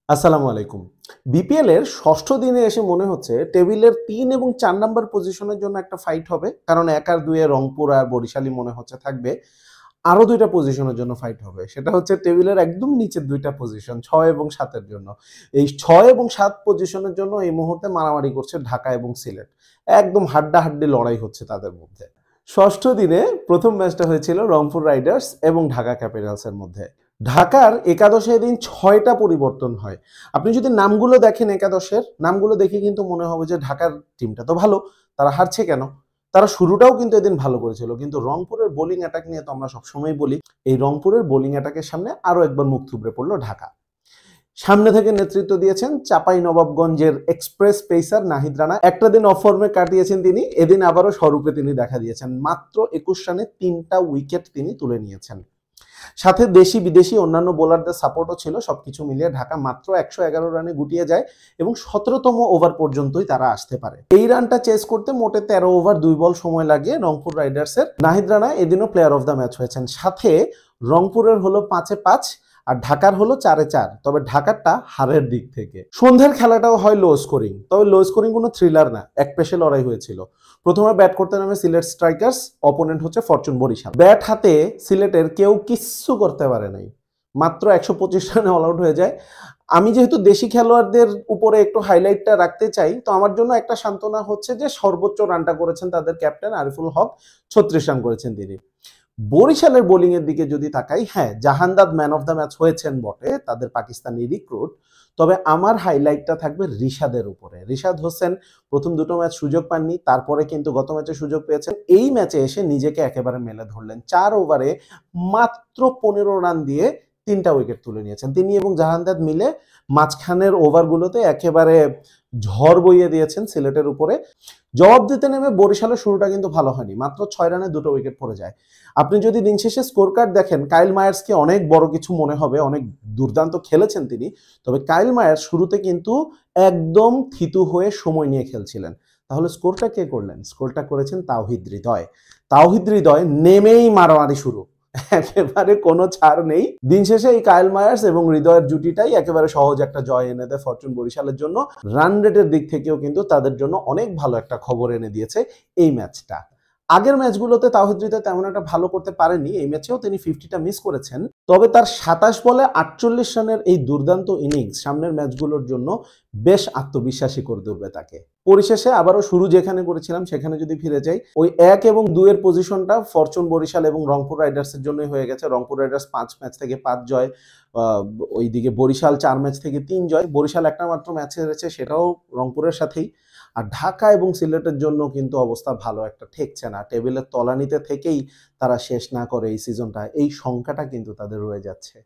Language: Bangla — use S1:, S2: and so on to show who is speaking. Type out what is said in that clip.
S1: আসসালামু আলাইকুম। বিপিএল এর ষষ্ঠ দিনে এসে মনে হচ্ছে টেবিলের ৩ এবং ৪ নাম্বার পজিশনের জন্য একটা ফাইট হবে। কারণ ১ আর ২ এ রংপুর আর বরিশালই মনে হচ্ছে থাকবে। আরো ২ টা পজিশনের জন্য ফাইট হবে। সেটা হচ্ছে টেবিলের একদম নিচের ২ টা পজিশন ৬ এবং ৭ এর জন্য। এই ৬ এবং ৭ পজিশনের জন্য এই মুহূর্তে মারামারি করছে ঢাকা এবং সিলেট। একদম হাড্ডাহাড্ডি লড়াই হচ্ছে তাদের মধ্যে। ষষ্ঠ দিনে প্রথম ম্যাচটা হয়েছিল রংপুর রাইডার্স এবং ঢাকা ক্যাপিটালসের মধ্যে। ঢাকার একাদশে এদিন ৬টা পরিবর্তন হয়। আপনি যদি নামগুলো দেখেন একাদশের, নামগুলো দেখে কিন্তু মনে হবে যে ঢাকার টিমটা তো ভালো, তারা হারছে কেন? তারা শুরুটাও কিন্তু এদিন ভালো করেছিল। কিন্তু রংপুরের বোলিং অ্যাটাক নিয়ে তো আমরা সবসময়ই বলি, এই রংপুরের বোলিং অ্যাটাকের সামনে আরো একবার মুখ থুবড়ে পড়ল ঢাকা। সামনে থেকে নেতৃত্ব দিয়েছেন চাঁপাইনবাবগঞ্জের এক্সপ্রেস পেসার নাহিদ রানা। একটা দিন অফ ফর্মে কাটিয়েছেন তিনি, এদিন আবারও স্বরূপে তিনি দেখা দিয়েছেন। মাত্র ২১ রানে ৩টা উইকেট তিনি তুলে নিয়েছেন। সাথে দেশি বিদেশি অন্যান্য বোলারদের সাপোর্টও ছিল। সবকিছু মিলিয়ে ঢাকা মাত্র ১১১ রানে গুটিয়ে যায় এবং ১৭তম ওভার পর্যন্তই তারা আসতে পারে। এই রানটা চেস করতে মোটে ১৩ ওভার ২ বল সময় লাগে রংপুর রাইডার্সের। নাহিদ রানা এদিনও প্লেয়ার অফ দ্য ম্যাচ হয়েছেন। সাথে রংপুরের হলো ৫-৫ আর ঢাকার হলো ৪-৪। তবে ঢাকারটা হারের দিক থেকে। সন্ধ্যার খেলাটাও হয় লো স্কোরিং, তবে লো স্কোরিং কোনো থ্রিলার না, এক পেশে লড়াই হয়েছিল। প্রথমে ব্যাট করতে নামে সিলেট স্ট্রাইকার্স, অপোনেন্ট হচ্ছে ফরচুন বরিশাল। ব্যাট হাতে সিলেটের কেউ কিচ্ছু করতে পারে নাই, মাত্র ১২৫ রানে অল আউট হয়ে যায়। আমি যেহেতু দেশি খেলোয়াড়দের উপরে একটু হাইলাইটটা রাখতে চাই, তো আমার জন্য একটা সান্ত্বনা হচ্ছে যে সর্বোচ্চ রানটা করেছেন তাদের ক্যাপ্টেন আরিফুল হক, ৩৬ রান করেছেন তিনি। বরিশালের বোলিং এর দিকে যদি তাকাই, হ্যাঁ Jahandad man of the match হয়েছেন বটে, তাদের পাকিস্তানি রিক্রুট। তবে আমার হাইলাইটটা থাকবে রিশাদের উপরে। রিশাদ হোসেন প্রথম দুটো ম্যাচ সুযোগ পাননি, তারপরে কিন্তু গত ম্যাচে সুযোগ পেয়েছেন। এই ম্যাচে এসে নিজেকে একেবারে মেলে ধরলেন। ৪ ওভারে মাত্র ১৫ রান দিয়ে ৩টা উইকেট তুলে নিয়েছেন তিনি এবং জাহানদাদ মিলে। মাঝখানের ওভারগুলোতে একেবারে ঝড় বইয়ে দিয়েছেন সিলেটের উপরে। জবাব দিতে নেমে বরিশালের শুরুটা কিন্তু ভালো হয়নি, মাত্র ৬ রানে ২টো উইকেট পড়ে যায়। আপনি যদি দিন শেষে স্কোর কার্ড দেখেন, কাইল মায়ার্সকে অনেক বড় কিছু মনে হবে, অনেক দুর্দান্ত খেলেছেন তিনি। তবে কাইল মায়ার্স শুরুতে কিন্তু একদম থিতু হয়ে সময় নিয়ে খেলছিলেন। তাহলে স্কোরটা কে করলেন? স্কোরটা করেছেন তাওহিদ হৃদয়। তাওহিদ হৃদয় নেমেই মারামারি শুরু, একেবারে কোনো ছাড় নেই। দিন শেষে এই কাইল মায়ার্স এবং হৃদয়ের জুটিটাই একেবারে সহজ একটা জয় এনে দেয় ফরচুন বরিশালের জন্য। রান রেটের দিক থেকেও কিন্তু তাদের জন্য অনেক ভালো একটা খবর এনে দিয়েছে এই ম্যাচটা। আগের ম্যাচগুলোতে তাওহিদ হৃদয় তেমন একটা ভালো করতে পারেনি, এই ম্যাচেও তিনি 50টা মিস করেছেন। তবে তার ২৭ বলে ৪৮ রানের এই দুর্দান্ত ইনিংস সামনের ম্যাচগুলোর জন্য বেশ আত্মবিশ্বাসী করে তুলবে তাকে। পরিশেষে আবারও শুরু যেখানে করেছিলাম সেখানে যদি ফিরে যাই, ওই ১ এবং ২ এর পজিশনটা ফরচুন বরিশাল এবং রংপুর রাইডার্সের জন্যই হয়ে গেছে। রংপুর রাইডার্স ৫ ম্যাচ থেকে ৫ জয়, ওইদিকে বরিশাল ৪ ম্যাচ থেকে ৩ জয়। বরিশাল একটা মাত্র ম্যাচ হেরেছে, সেটাও রংপুরের সাথেই। আর ঢাকা এবং সিলেটের জন্য কিন্তু অবস্থা ভালো একটা ঠেকছে না। টেবিলের তলানিতে থেকেই তারা শেষ না করে এই সিজনটা, এই শঙ্কাটা কিন্তু তাদের রয়ে যাচ্ছে।